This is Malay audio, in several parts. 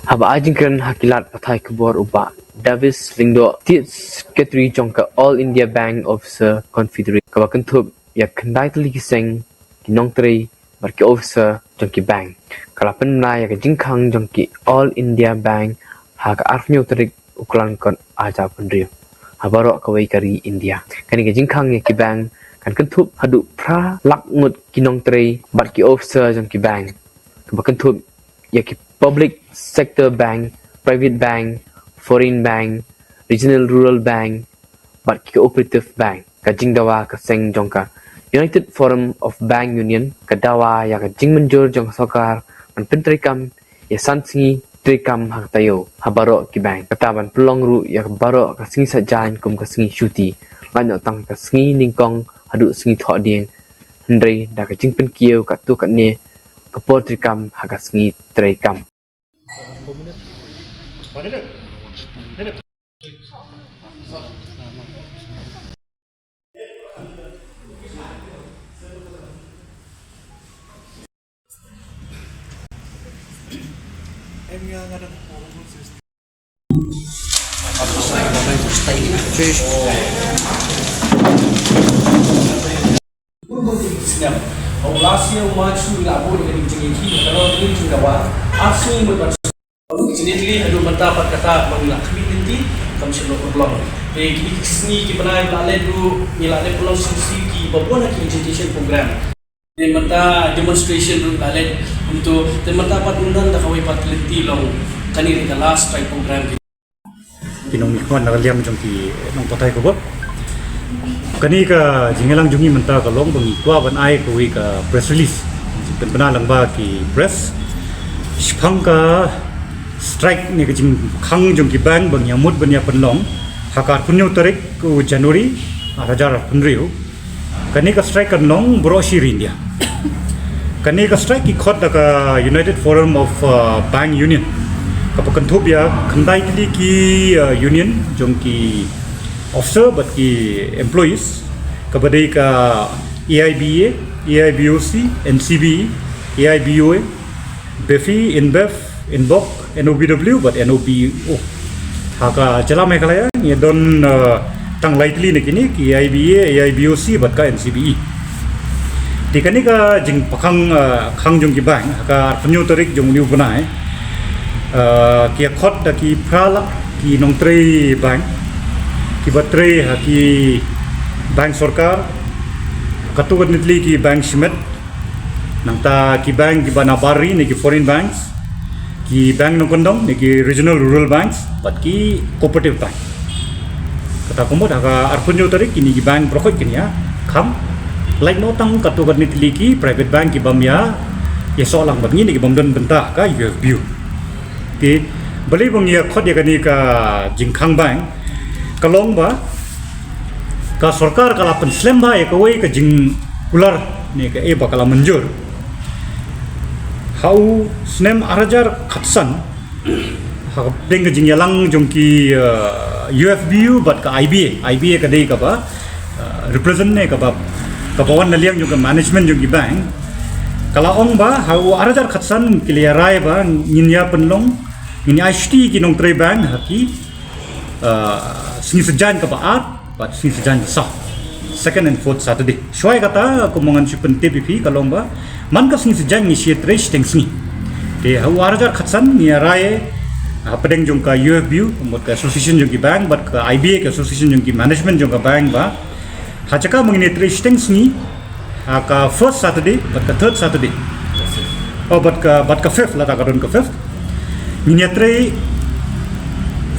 Haba ajingkan hakilat pathai kubor uba Davis lingdo tiets ketri jongka All India Bank Officer Confederate kawakan thup ya kendai tali kiseng kinong tri barki officer jongki bank kalapan na ya jingkang jongki All India Bank haka arfnyo tarik ukulan kon aja pendrio habaro kawai kari India kani jingkang ya ki bank kan kentup hadu pra lakmut kinong tri barki officer jongki bank kawakan thup ya ki public sector bank, private bank, foreign bank, regional rural bank, but cooperative bank. Kajing Dawa kaseng jongka United Forum of Bank Union ka Dawa ya kajing menjur jong sokar man pentrikam ya sngi trikam hak taiew habaro ki bank kataban pelong ru ya baro ka sngi saitjaiñ kum ka sngi shuti lanyo tang ka sngi ningkong hadu sngi tho ding hendrei da kajing pen kieu ka tu ka ne ka potrikam hak sngi trikam. Last year March tu labur dengan jengi kalau ini juga Dawa asing berpas sendiri hadu mendapat kata mengelak community kamsi lo pelong kini seni ki bnai lale du milale pelong sisi ki babona ki education program de mata demonstration du lale untuk de mata pat undang da kawai patliti long kani the last try program kinong mikon nagaliam jong ki nong patay ko ba kani ka jingelang jungi menta ka long bangi kwa bnai ko wi ka press release pen bana lang ba ki press shphang ka strike ni ka jing khang jong ki bank bang yamut banya penlong hakar punyo tarik ku January 2015 kani ka strike kan long broshi India kani ka strike ki khot da ka United Forum of Bank Union ka pakan thup ya khandai ki union jong ki officer but ki employees kabadai ka AIBA, AIBOC, NCB, AIBOA, BFI, InBev, InBoc, NOBW but NOBO. Haka jala Meghalaya ni don tang lightly ni kini ki AIBA, AIBOC but ka NCBE. Di kani ka jing pakang khang jong ki bang haka penyu tarik jong liu bnai ki khot da ki pralak ki nong trei bang ki batre haki bank sarkar katugat nitli ki bank Schmidt nangta ki bank ki banabari ni ki foreign banks ki bank nongkondong ni ki regional rural banks but ki cooperative bank kata komod haka arpunyo tarik kini ki bank prokot kini ya kham like no tang katugat nitli ki private bank ki bamya ya solang bangi ni ki bamdon benta ka UFBU ki beli bangi khot ya kani ka jingkhang bank kalong ba ka sarkar kala pen slem ba ka wei ka jing ular ni ka ba kala menjur hau snem arajar khatsan ha deng jing yalang jongki UFBU but ka IBA ka dei ka ba represent ne ka ba ka bawan naliang jong ka management jong ki bank kala ong ba hau arajar khatsan clearai ba nginya penlong nginya HT ki nong trei bank haki seni sejan ke baat, but seni sejan sah. Second and fourth Saturday. Shwai kata kumongan chupen TPP kalau ba, man ka seni sejan ni siet resh teng seni. De hau arajar khatsan ni rai pedeng jong ka UFBU, mot ka association jong ki bank, but ka IBA ka association jong ki management jong ka bank ba. Hachaka mengini resh teng seni ka first Saturday, but ka third Saturday. Oh, but ka fifth lah tak kadon ka fifth. Ni tre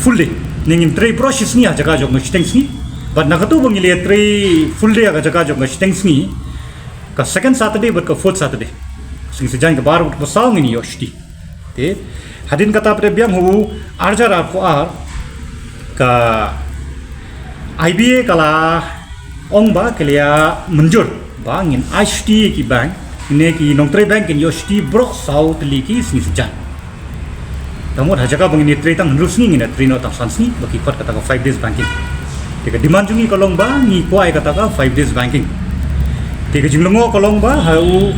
full day. Ningin three process ni aja kajok ngasih ni, but nak tu bang lihat three full day aja kajok ngasih ni, ka second Saturday but ka fourth Saturday, sing sejalan ke baru bersang ini yoshti, te, hadin kata pada biang hu arjar aku ka IBA kala ong ba kelia menjur bangin HT ki bank, ini ki nong three bank in yoshti bro south liki sing sejalan. Namun hajaka bangini trade tang hendrus ni ngina trino tang sansni bagi kot kata 5 days banking. Teka demand jungi kolong ba ni kuai kata 5 days banking. Teka jinglongo kolong ba hau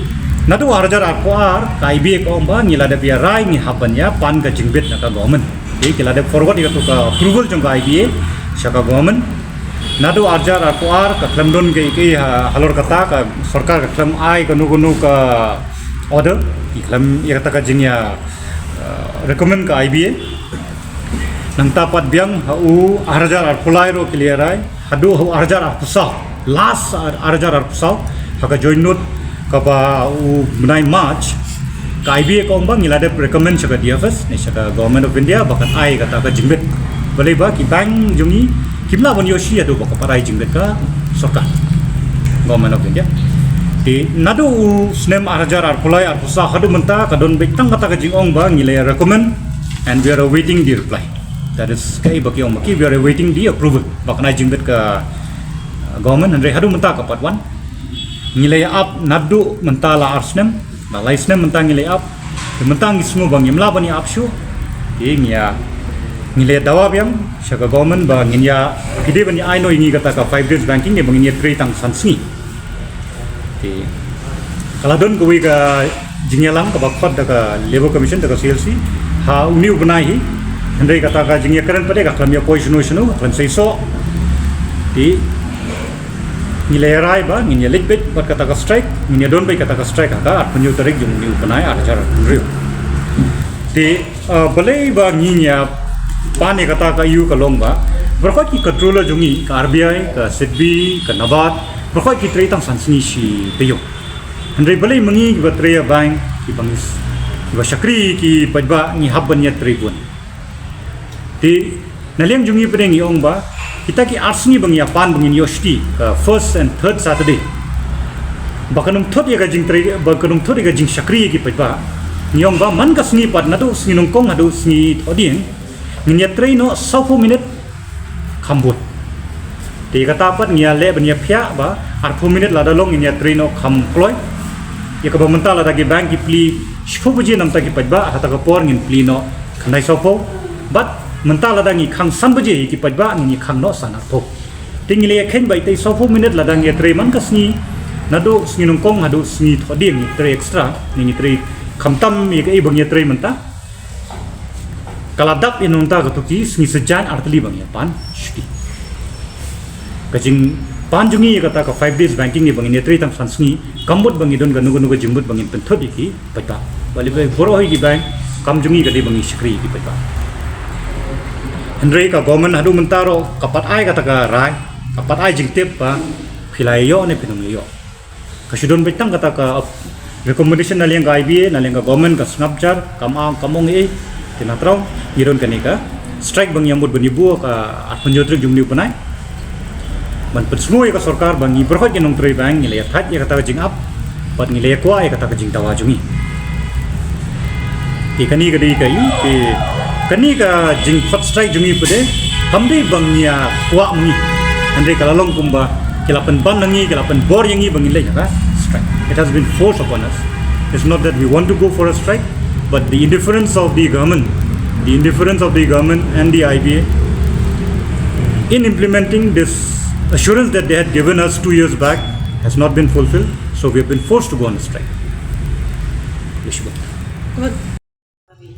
nadu arjar arpoar kai bi ko ba ngila de pia rai ni habanya pan ka jingbet na ka government e kila de forward ka to ka approval jong ka IBA shaka government nadu arjar arpoar ka klamdon ke halor kata ka sarkar ka klam ai ka nu ka order iklam ya kata ka jingya recommend ka IBA nang tapat biang hu arjar arpulai ro clear ai hadu hu arjar arpusau last arjar arpusau haka join note kapa u bnai March ka IBA ko bang ngila de recommend shaka DFS ni shaka government of India bakat ai kata ka jingbet boleh ba ki bank jungi kimla bon yoshi adu baka parai jingbet ka sarkar government of India di nadu snem arjar arpulai arpusa hadu menta kadon betang kata ka jingong ba ngila recommend and we are awaiting the reply. That is kai baki ong maki we are awaiting the approval bakna jingbet ka government andre hadu menta ka part 1 ngilay up nadu mentala arsnem na laisnem mentang ngilay up mentang ismu bang yamla bani apshu ingya ngilay dawa biam shaka government ba nginya kidei bani aino ingi kata ka 5 days banking ne bang nginya trei tang sansni ti kaladon kuwi ka jingyalang ka bakot da ka labor commission da ka CLC ha uni ubnai hi andai kata ka jingya karen pade ka klamya poisonu klan seiso ti nilai rai ba nilai litbit buat kata ka strike nilai don bay kata ka strike ada at penyu tarik jung ni upanai arjar riu ti balai ba nginya pane kata ka yu ka long ba berkot ki controller jungi ka RBI ka SIDBI ka Nabat berkot ki trai tang sansni si taiew andai balai mengi ba trai bank ki bangis ba syakri ki pajba ni habban ya trai pun ti naliang jungi pedeng ong ba kita ki arsni bang ya pan bangin yoshti first and third Saturday bakanum thot ya gajing trai bakanum thot ya gajing syakri ki pajba nyong ba man ka sngi pat nadu sngi nongkong hadu sngi thoding nginya trai no 4 minute khambut ti kata pat ngia le ban ya phya ba 4 minute la dalong nginya trai no kham kloi ya ka bamenta la dagi bank ki pli shfu buji nam ta ki pajba hata ka por ngin pli no khandai sopo but menta ladangi khang sambaje ki pajba ni khang no sana tho tingile khen bai tai 4 minute ladang ye tre man ka sngi nado sngi nongkong hadu sngi thoding ni tre extra ni tre khamtam mi ka ibang ye tre menta kaladap inunta ka tuki sngi sejan artli bang ya pan shti kajing pan jungi kata ka 5 days banking ni bang ni tre tam san sngi kambut bang idon ga nugu nugu jimbut bang pen thodi ki pajba bali bai boro hi ki bank kam jungi ka di bang shkri ki pajba Andre ka government hadu mentaro kapat ai kata ka rai kapat ai jingtep pa khilai yo ne pinung yo kasudon betang kata ka recommendation na liang ka IBA na liang ka government ka snapjar kamong e tinatraw iron kanika strike bang yambut bani bu ka at penjotrik jumni panai man pesmu ka sarkar bang ni berhot genong trei bang ni le that ya kata ka jing up pat ni le kwa ya kata ka jing tawa jungi ikani ka dei ka yu ke kani ka jing hot strike jungi pede hamdei bangnya kwa mungi andre kalalong kumba kilapan ban nangi kilapan bor yangi bangi le ka strike it has been forced upon us it's not that we want to go for a strike but the indifference of the government and the IBA in implementing this assurance that they had given us 2 years back has not been fulfilled so we have been forced to go on a strike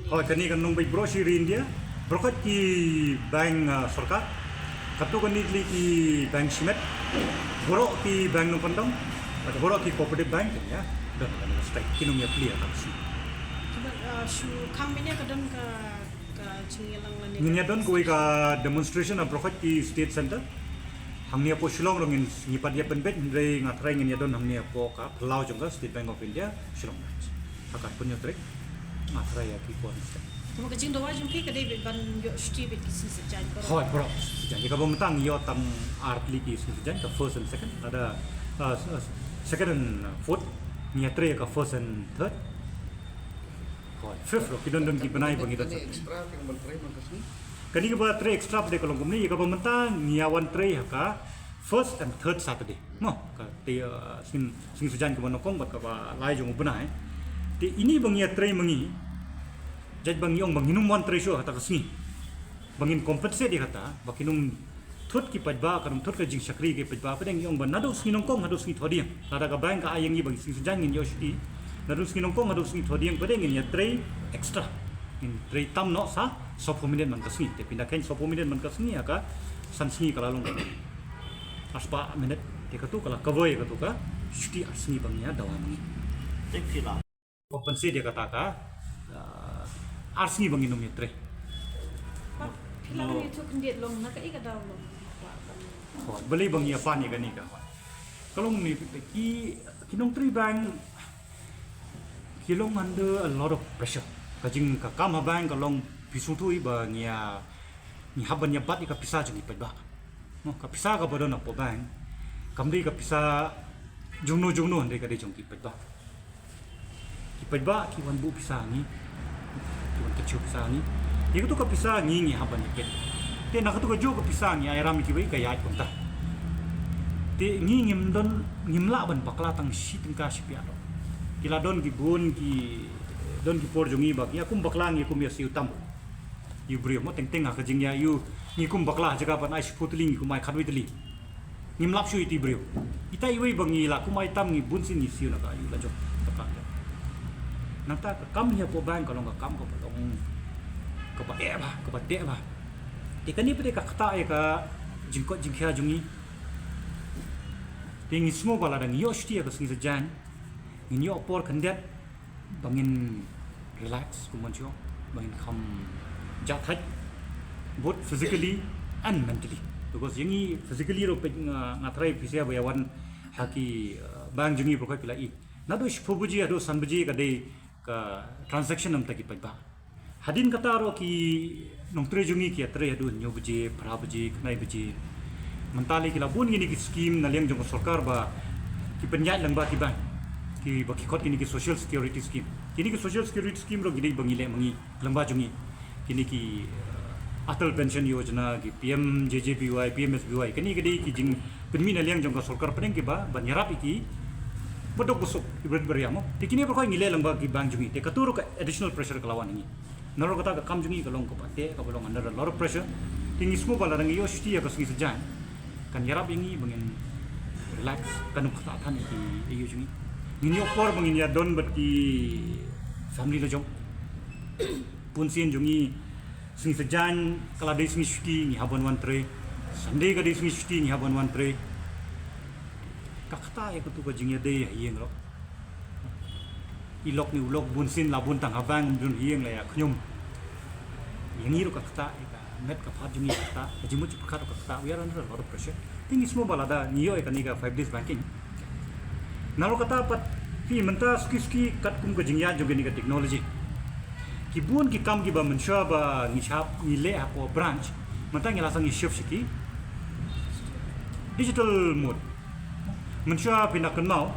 oh kani kan nung bai brochure India brokat ki bank sarkar katu kan ni ki bank simet boro ki bank nung pandang atau boro ki cooperative bank ya dan kan strike kinum ya clear kapsi shu khang mene kadon ka chingelang lani nginya don koi ka demonstration of brokat ki state center hamnia po shillong rongin ngipat ya penbet ndrei ngatrai nginya don hamnia po ka plau jongga State Bank of India shillong akat punya trek matraya ki kon kuma kajing dawa jung ki kadai ban yo shti bit ki sin sejan ko hoi bro jadi ka bamtang yo tam artli ki sin sejan ka first and second ada second and fourth ni tre ka first and third hoi fifth ro kidon don ki banai bangi don extra yang menteri makasih kani ka ba tre extra de kolong kumni ka bamtang ni awan tre ka first and third Saturday no ka te sin sejan ka banokong bat ka ba lai jong banai ti ini bangi tray mangi jaj bangi ong banginum wan tray sho hata kasni bangin compensate di kata bakinum thut ki pajba kanum thut ka jing sakri ke pajba pedeng ong ban nadu sni nongkong hadu sni thodiang nada ka bank ka ayangi bangi sing jangin yoshti Nadu sini nongkong nadu sini thodiang pada ngin ya tray extra in tray tam no sa 10 minit man kasni te pindah kain 10 minit man kasni aka san sini kala long aspa minit te katu kala kavoy katu ka shuti asni bangnya dawa mangi Tekila. open se dia kata ka asni bangi nom ya tray Hilang itu kendiat long nak ikat daw long. beli bangi apa ni kan ni ka kalau ni kinong tray bang kilong under a lot of pressure kajing ka kama bang kalong pisutui ba ngia ni haban ya bat ka pisa jeng ipat ba no ka pisa ka bodon apo bang kamri ka pisa jungno ande ka de jong ipat ba ki wan bu pisa ni ki wan kechu pisa ni ye ka pisa ni haban ni pet te na ka jo ka pisa ni ai ram ki bai ka ya kon ta te ngim don ngimla ban pakla tang shiting ka shipia kila don ki bun ki don ki por jongi bak ya kum baklang ya kum ya siu tam yu brio mo teng teng ha jing ya yu ni kum bakla jaga pan ai sputling ku mai kharwi tli nim lap shu iti brio ita iwei bangi la ku mai tam ni bun sin ni siu na ka yu la jo taka nanta ka kam ya po bang kalong ka kam ko patong ka pa e ba ka pa te ba te kani pe ka khata e ka jingko jingkhya jongi ting smo bala dang yo shti ka singi jan ni yo por kandet bangin relax kumancho bangin kham jathat both physically and mentally because yangi physically ro pe ngathrai phisia bayawan haki bang jungi pro pila I nado shphubuji ado sanbuji ka dei ka transaction am taki pa hadin kata ro ki nongtre jungi ki atre ado nyobuji phrabuji knai buji mentali ki labun gini ki scheme na liang jong sarkar ba ki penyat lang ba ki bang ki baki kot kini ki social security scheme kini ki social security scheme ro gidei bangile mangi lamba jungi kini ki atal pension yojana ki pm jjby pmsby kini gidei ki jing penmi na liang jongka sarkar peneng ki ba banyarap iki bodok busuk ibret beriamo tikini ko ngile lamba ki bang jungi te katuro ka additional pressure kalawan ini naro kata ka kam jungi kalong ko pate ka bolong under a lot of pressure tingi smo bala rangi yo shti ya ka singi sejan kan yarap ini bangin relax kanum khata than ki iyo jungi ni opor bangin ya don bat ki family lo jong punsin jungi sing sejan kala dei sing shuti ni habon wan tre sunday ka dei sing shuti ni habon wan tre kakta e kutu ko jingya dei hieng ro ilok ni ulok bunsin labun tang habang dun hieng la ya khnyum yangi ro kakta e ka met ka phat jungi kakta jimu chu khat kakta we are under a lot of pressure ting ismo balada niyo e ka ni ka 5 days banking naro kata pat fi menta ski kat kum ko jingya joge ni ka technology ki bun ki kam ki ba mensha ba ni chap ni le ha ko branch menta ngela sang ni shift ki digital mode mensha pinakan mau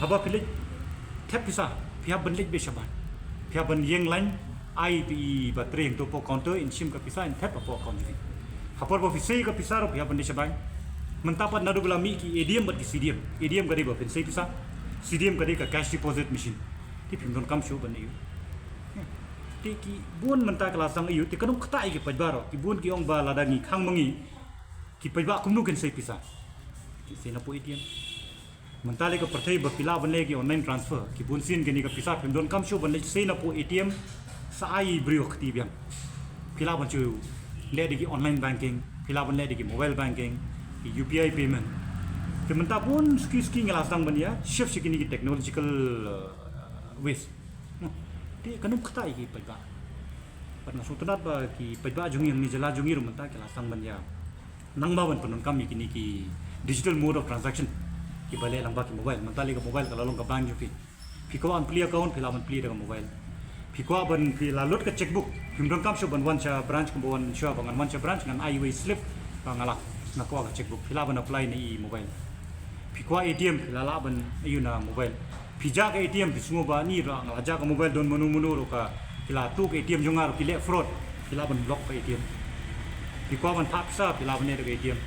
haba pilik tap pisa pia benlik be shaban pia ben yeng lain IP baterai untuk po counter in sim ka pisa in tap po counter hapor bo fisai ka pisa ro pia ben shaban mentapat nadu bela mi ki ADM bat ki CDM gadi ba pensai pisa CDM gadi ka cash deposit machine ti pindon kam show ban yu ti ki bun menta kala sang yu ti kanum khata ki pajbaro ki bun ki ong ba lada ni khang mangi ki pajba kumnu ken sai pisa ki sena po ATM mentale ka perthai ba pila ban le ki online transfer ki bun sin gani ka pisa pindon kam show ban le sena po ATM sa ai brio khti biang pila ban chu le di ki online banking pila ban le di ki mobile banking UPI payment. Kementar pun ski ngelasang bania shift sikini ki technological ways. Ti kanum khata ki pajba. Patna sutanat ba ki pajba jungi ni jala jungi rumenta ki lasang bania. Nangba ban penun kami kini ki digital mode of transaction. Ki bale lamba ki mobile mentali ka mobile kala long ka bank jupi. Fi ko an pli account pila man pli ka mobile. Fi ko ban fi la lot ka checkbook. Himdon kam sho ban wan cha branch ko ban sho ban wan cha branch ngan ai slip ngala nakwa ka checkbook pila ban apply ni mobile pikwa ATM pila la ban ayuna mobile pija ka ATM bisungo ba ni ra ngalaja ka mobile don manu ro ka pila tu ka ATM jonga ro kile fraud pila ban block ka ATM pikwa ban tapsa pila ban ne ka ATM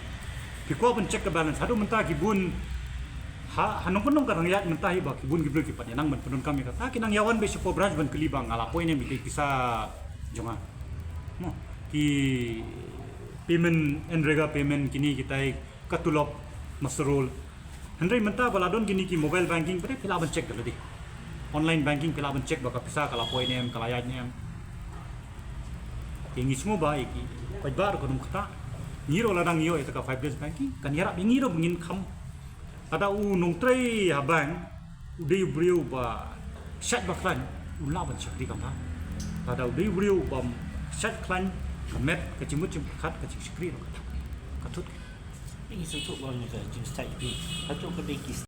pikwa ban check ka balance hadu menta ki bun hanong ka rangyat menta hi ba ki bun ki blok ki pat nang ban penun kami ka ta kinang yawan be spo branch ban kali bang ngala poine mi pisa jonga no ki payment enrega payment kini kita katulop masterol hendrai menta baladon kini ki mobile banking pare pila ban check galadi online banking pela ben cek baka pisa kala poin em kala yaj em tingi semua baik pajbar ko num khata ngiro ladang yo eta ka 5 days banking kan yara ngiro bengin kham ada nong trei ha bank udai brio ba shat baklan ulah ban chak di kampa ada udai brio bam shat klan kamet kecimut cim khat kecik skri katut ini sentuh bang ni ke jin style bi atau ke